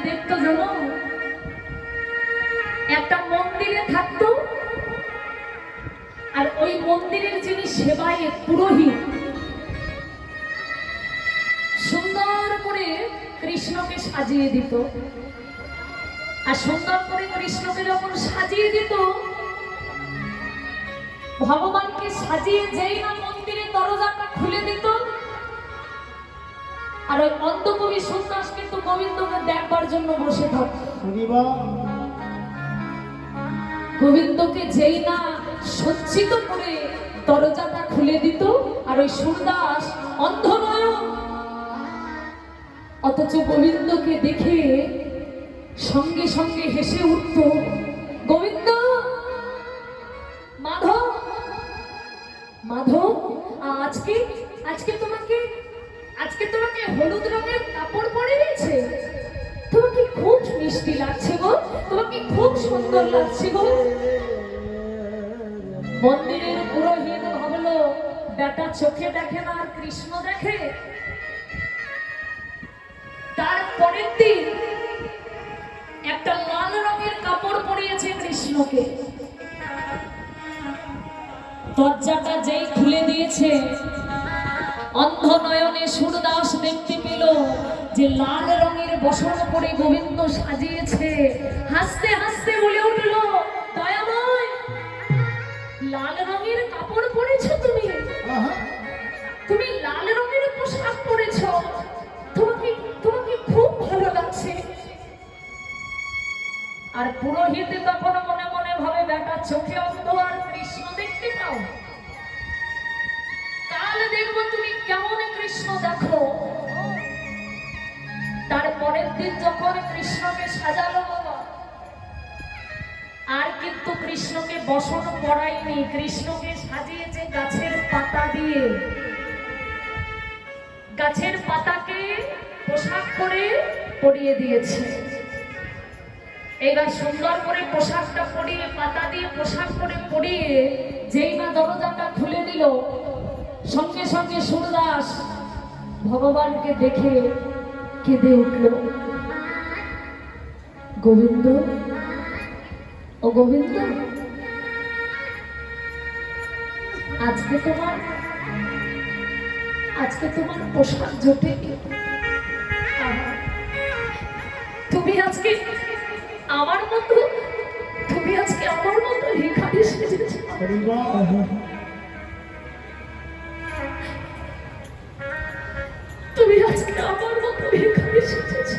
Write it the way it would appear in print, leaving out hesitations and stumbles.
দেখতো জানো? একটা মন্দিরে থাকতো, আর ওই মন্দিরের যিনি সেবায়েত পুরোহিত সুন্দর করে কৃষ্ণকে সাজিয়ে দিত। আর সুন্দর করে কৃষ্ণকে যখন সাজিয়ে দিত, ভগবানকে সাজিয়ে যেই না মন্দিরের দরজাটা খুলে দিত, আর ওই অন্ধকবি সুন্দাস কিন্তু গোবিন্দকে দেখবার জন্য বসে থাকত। গোবিন্দকে যেই না সজ্জিত করে দরজাটা খুলে দিত, আর ওই সুরদাস অন্ধনয়ন, অথচ গোবিন্দকে দেখে সঙ্গে সঙ্গে হেসে উঠত, গোবিন্দ, মাধব, মাধব, আজকে আজকে তোমাকে হলুদ রঙের কাপড় পরে দিয়েছে, তোমাকে খুব মিষ্টি লাগছে গো, তোমাকে খুব সুন্দর লাগছে গো। মন্দিরের পুরোহিত ভাবলো বেটা চোখে দেখে না, আর কৃষ্ণ দেখে। তার পরের দিন একটা লাল রঙের কাপড় পরিয়েছে কৃষ্ণকে। দরজাটা যেই খুলে দিয়েছে, অন্ধ নয়নে সুরদাস দেখতে পেল যে লাল রঙের বসন করে গোবিন্দ সাজিয়েছে। হাসতে হাসতে বলে উঠল, দয়াময়, লাল রঙের কাপড় পরেছ তুমি, তুমি লাল রঙের পোশাক পরেছ, তোমাকে খুব ভালো লাগছে। আর পুরোহিত তখন মনে মনে ভাবে বেটা চোখে অন্ধ, আর কৃষ্ণ দেখতে পাও, কাল দেখবো তুমি কেমন কৃষ্ণ দেখো। তারপরের দিন যখন কৃষ্ণকে সাজালো বাবা, আর কিন্তু কৃষ্ণকে বসন পড়ায়নি, কৃষ্ণকে সাজিয়েছে গাছের পাতা দিয়ে। গাছের পাতাকে পোশাক করে পরিয়ে দিয়েছে। এবার সুন্দর করে পোশাকটা পরিয়ে, পাতা দিয়ে পোশাক করে পরিয়ে যেই না দরজাটা খুলে দিল, সঙ্গে সঙ্গে সুরদাস ভগবানকে দেখে কেঁদে উঠল, গোবিন্দ, ও গোবিন্দ, আজকে তোমার পোশাক জোটে, তুমি আজকে আমার মতো ভিখারি সেজেছো।